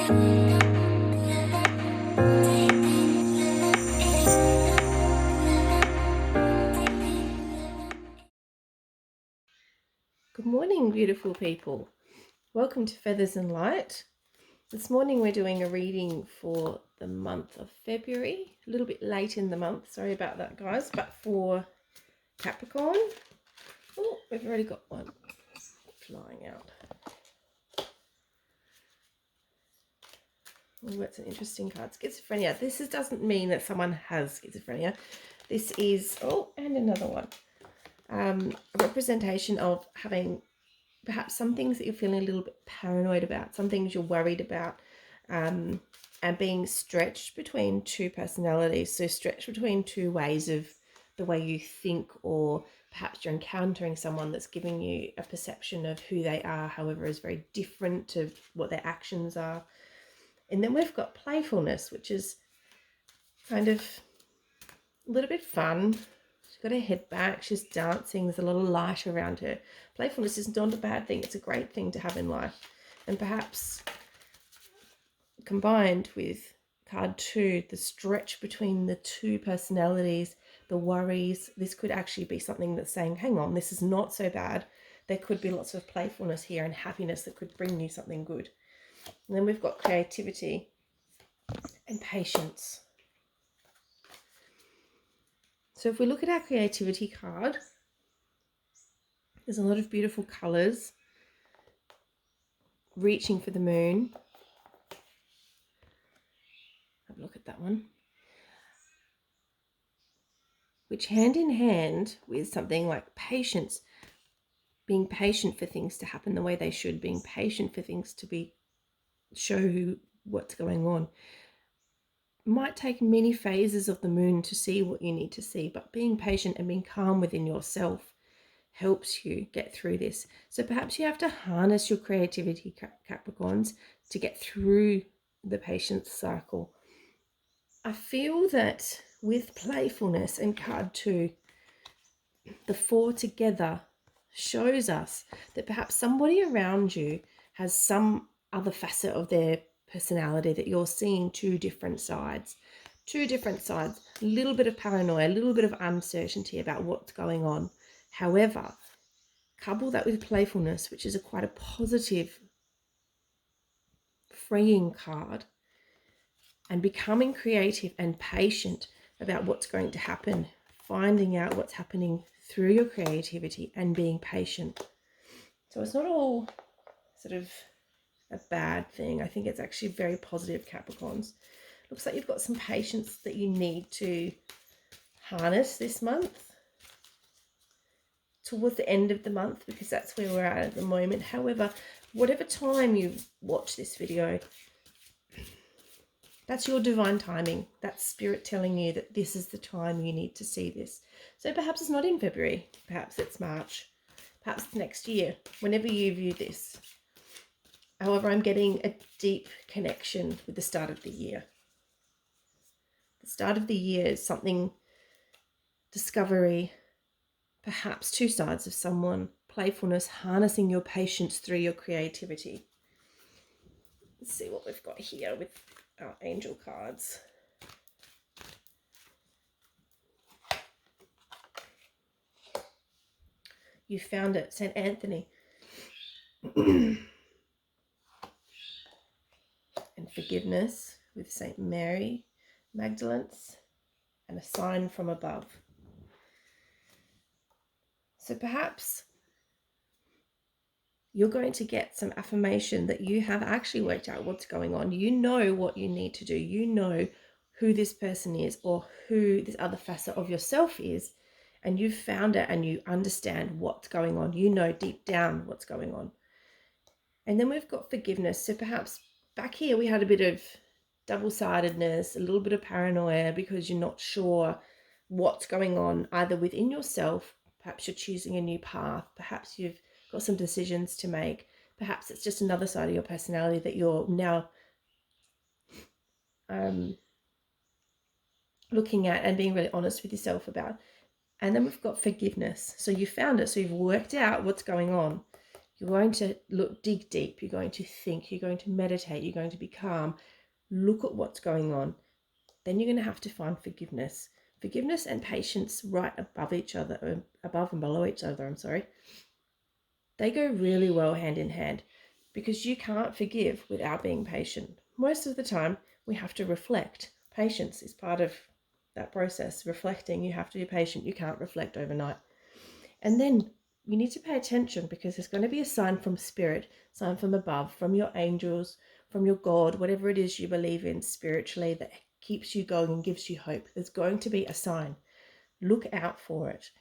Good morning, beautiful people. Welcome to Feathers and Light. This morning we're doing a reading for the month of February. A little bit late in the month, sorry about that, guys, but for Capricorn. Oh, we've already got one flying out. Oh, that's an interesting card. Schizophrenia. This doesn't mean that someone has schizophrenia. This is, oh, and another one. A representation of having perhaps some things that you're feeling a little bit paranoid about, some things you're worried about, and being stretched between two personalities. So stretched between two ways of the way you think, or perhaps you're encountering someone that's giving you a perception of who they are, however, is very different to what their actions are. And then we've got playfulness, which is kind of a little bit fun. She's got her head back, she's dancing, there's a lot of light around her. Playfulness is not a bad thing, it's a great thing to have in life. And perhaps combined with card 2, the stretch between the two personalities, the worries, this could actually be something that's saying, hang on, this is not so bad. There could be lots of playfulness here and happiness that could bring you something good. And then we've got creativity and patience. So if we look at our creativity card, there's a lot of beautiful colours. Reaching for the moon. Have a look at that one. Which hand in hand with something like patience, being patient for things to happen the way they should, being patient for things to show what's going on. Might take many phases of the moon to see what you need to see, but being patient and being calm within yourself helps you get through this. So perhaps you have to harness your creativity, Capricorns, to get through the patience cycle. I feel that with playfulness and card 2, the 4 together shows us that perhaps somebody around you has some other facet of their personality that you're seeing two different sides, a little bit of paranoia, a little bit of uncertainty about what's going on. However, couple that with playfulness, which is quite a positive, freeing card, and becoming creative and patient about what's going to happen, finding out what's happening through your creativity and being patient. So it's not all sort of a bad thing. I think it's actually very positive, Capricorns. Looks like you've got some patience that you need to harness this month, towards the end of the month, because that's where we're at the moment. However, whatever time you watch this video, that's your divine timing. That's spirit telling you that this is the time you need to see this. So perhaps it's not in February, perhaps it's March, perhaps it's next year, whenever you view this. However, I'm getting a deep connection with the start of the year. The start of the year is something, discovery, perhaps two sides of someone, playfulness, harnessing your patience through your creativity. Let's see what we've got here with our angel cards. You found it, St. Anthony. And forgiveness with St. Mary Magdalene's, and a sign from above. So perhaps you're going to get some affirmation that you have actually worked out what's going on. You know what you need to do. You know who this person is, or who this other facet of yourself is, and you've found it and you understand what's going on. You know deep down what's going on. And then we've got forgiveness. So perhaps back here we had a bit of double-sidedness, a little bit of paranoia because you're not sure what's going on either within yourself. Perhaps you're choosing a new path. Perhaps you've got some decisions to make. Perhaps it's just another side of your personality that you're now looking at and being really honest with yourself about. And then we've got forgiveness. So you found it. So you've worked out what's going on. You're going to dig deep. You're going to think. You're going to meditate. You're going to be calm. Look at what's going on. Then you're going to have to find forgiveness. Forgiveness and patience right above each other, above and below each other, I'm sorry. They go really well hand in hand because you can't forgive without being patient. Most of the time, we have to reflect. Patience is part of that process. Reflecting, you have to be patient. You can't reflect overnight. And then you need to pay attention because there's going to be a sign from spirit, sign from above, from your angels, from your God, whatever it is you believe in spiritually that keeps you going and gives you hope. There's going to be a sign. Look out for it.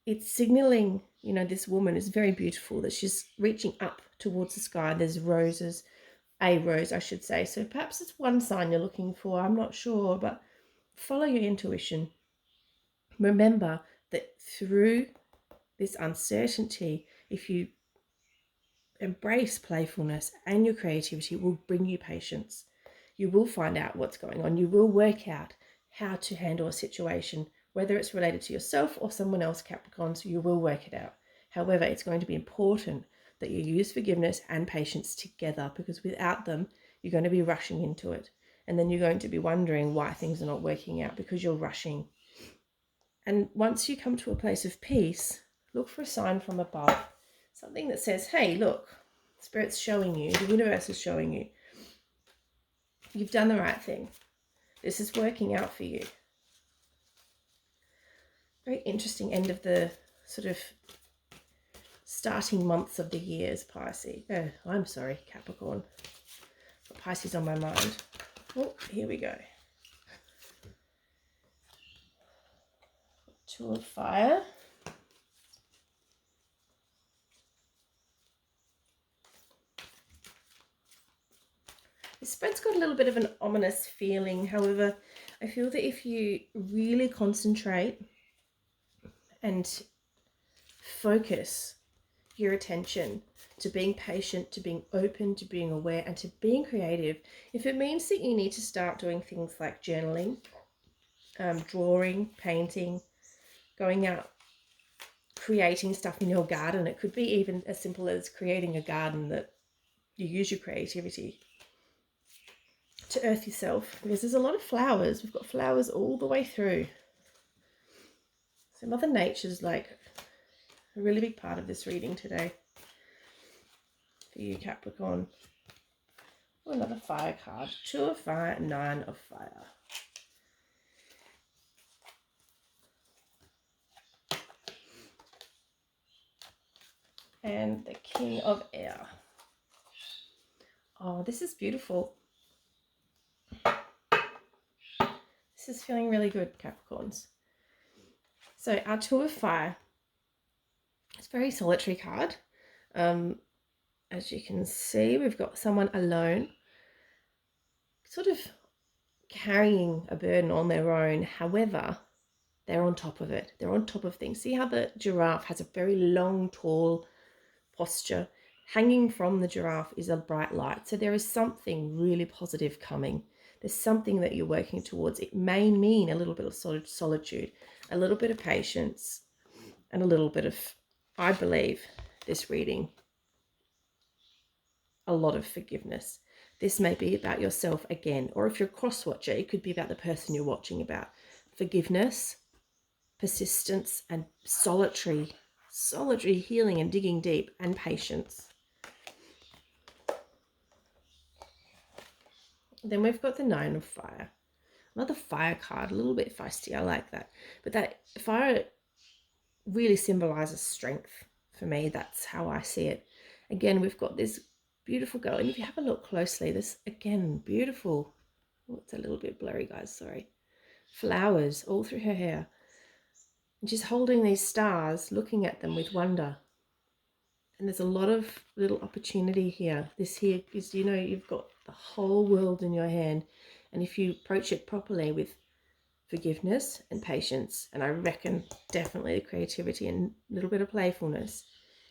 It's signaling, you know, this woman is very beautiful, that she's reaching up towards the sky. There's roses, a rose, I should say. So perhaps it's one sign you're looking for. I'm not sure, but follow your intuition. Remember that through this uncertainty, if you embrace playfulness and your creativity, will bring you patience. You will find out what's going on. You will work out how to handle a situation, whether it's related to yourself or someone else, Capricorns, you will work it out. However, it's going to be important that you use forgiveness and patience together, because without them, you're going to be rushing into it. And then you're going to be wondering why things are not working out because you're rushing. And once you come to a place of peace, look for a sign from above. Something that says, hey, look, Spirit's showing you, the universe is showing you, you've done the right thing. This is working out for you. Very interesting end of the sort of starting months of the years, Pisces. Oh, I'm sorry, Capricorn. Got Pisces on my mind. Oh, here we go. Two of Fire. This spread's got a little bit of an ominous feeling. However, I feel that if you really concentrate and focus your attention to being patient, to being open, to being aware, and to being creative, if it means that you need to start doing things like journaling, drawing, painting, going out, creating stuff in your garden. It could be even as simple as creating a garden that you use your creativity to earth yourself, because there's a lot of flowers. We've got flowers all the way through. So Mother Nature's like a really big part of this reading today for you, Capricorn. Oh, another fire card. Two of Fire, Nine of Fire. And the King of Air. Oh, this is beautiful. This is feeling really good, Capricorns. So our Two of Fire, it's a very solitary card. As you can see, we've got someone alone, sort of carrying a burden on their own. However, they're on top of it. They're on top of things. See how the giraffe has a very long, tall posture? Hanging from the giraffe is a bright light. So there is something really positive coming. There's something that you're working towards. It may mean a little bit of solitude, a little bit of patience, and a little bit of, I believe, this reading, a lot of forgiveness. This may be about yourself again, or if you're a cross-watcher, it could be about the person you're watching about. Forgiveness, persistence, and solitary healing and digging deep, and patience. Then we've got the Nine of Fire. Another fire card, a little bit feisty. I like that. But that fire really symbolizes strength for me. That's how I see it. Again, we've got this beautiful girl. And if you have a look closely, this, again, beautiful. Oh, it's a little bit blurry, guys. Sorry. Flowers all through her hair. And she's holding these stars, looking at them with wonder. And there's a lot of little opportunity here. This here is, you know, you've got the whole world in your hand. And if you approach it properly with forgiveness and patience, and I reckon definitely the creativity and a little bit of playfulness,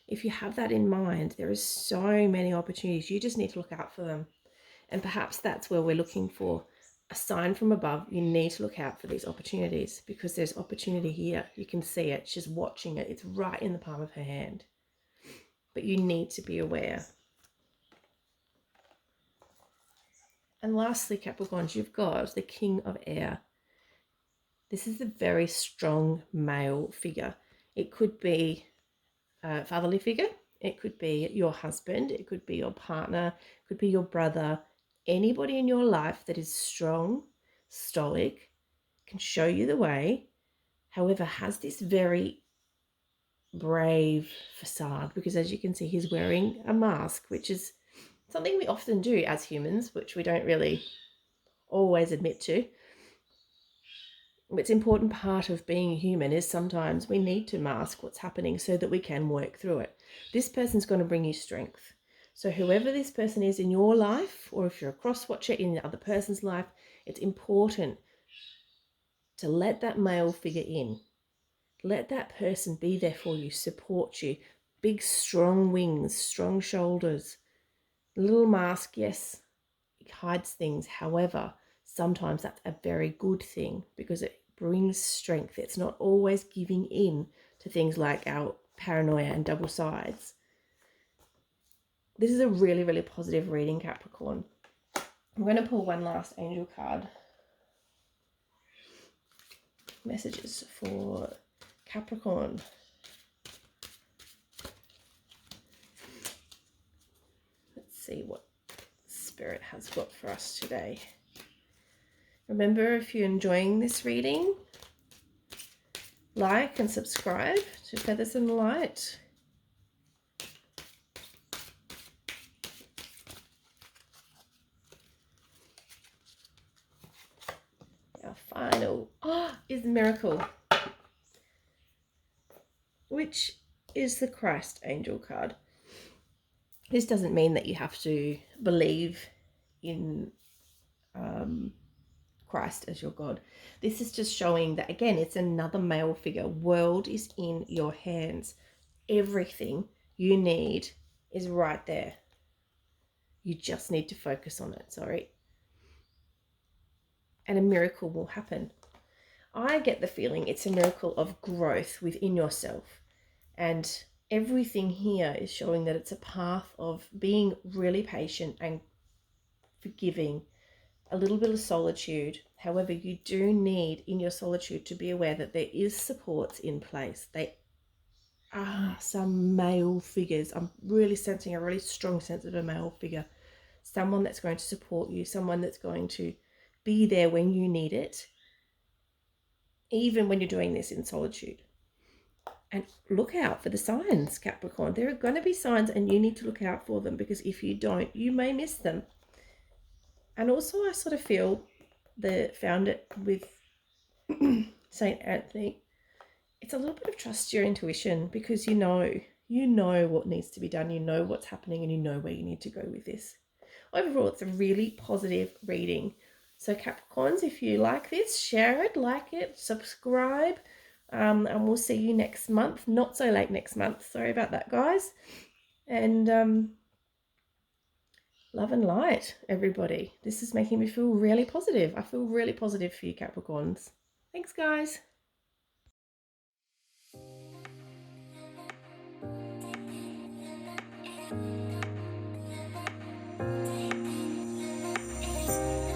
if you have that in mind, there is so many opportunities. You just need to look out for them. And perhaps that's where we're looking for a sign from above. You need to look out for these opportunities, because there's opportunity here. You can see it. She's watching it. It's right in the palm of her hand. but you need to be aware. And lastly, Capricorns, you've got the King of Air. This is a very strong male figure. It could be a fatherly figure. It could be your husband. It could be your partner. It could be your brother. Anybody in your life that is strong, stoic, can show you the way, however, has this very brave facade, because as you can see, he's wearing a mask, which is something we often do as humans, which we don't really always admit to. It's an important part of being human is sometimes we need to mask what's happening so that we can work through it. This person's going to bring you strength. So whoever this person is in your life, or if you're a cross watcher in the other person's life, it's important to let that male figure in. Let that person be there for you, support you. Big, strong wings, strong shoulders. A little mask, yes, it hides things. However, sometimes that's a very good thing because it brings strength. It's not always giving in to things like our paranoia and double sides. This is a really, really positive reading, Capricorn. I'm going to pull one last angel card. Messages for Capricorn. Let's see what Spirit has got for us today. Remember, if you're enjoying this reading, like and subscribe to Feathers and Light. Our final is Miracle, which is the Christ angel card. This doesn't mean that you have to believe in Christ as your God. This is just showing that, again, it's another male figure. World is in your hands. Everything you need is right there. You just need to focus on it, and a miracle will happen. I get the feeling it's a miracle of growth within yourself. And everything here is showing that it's a path of being really patient and forgiving, a little bit of solitude. However, you do need in your solitude to be aware that there is supports in place. They are some male figures. I'm really sensing a really strong sense of a male figure. Someone that's going to support you, someone that's going to be there when you need it, even when you're doing this in solitude. And look out for the signs, Capricorn. There are going to be signs and you need to look out for them, because if you don't, you may miss them. And also I sort of feel found it with St. Anthony. It's a little bit of trust your intuition, because you know what needs to be done. You know what's happening and you know where you need to go with this. Overall, it's a really positive reading. So Capricorns, if you like this, share it, like it, subscribe. And we'll see you next month. Not so late next month. Sorry about that, guys. And love and light, everybody. This is making me feel really positive. I feel really positive for you, Capricorns. Thanks, guys.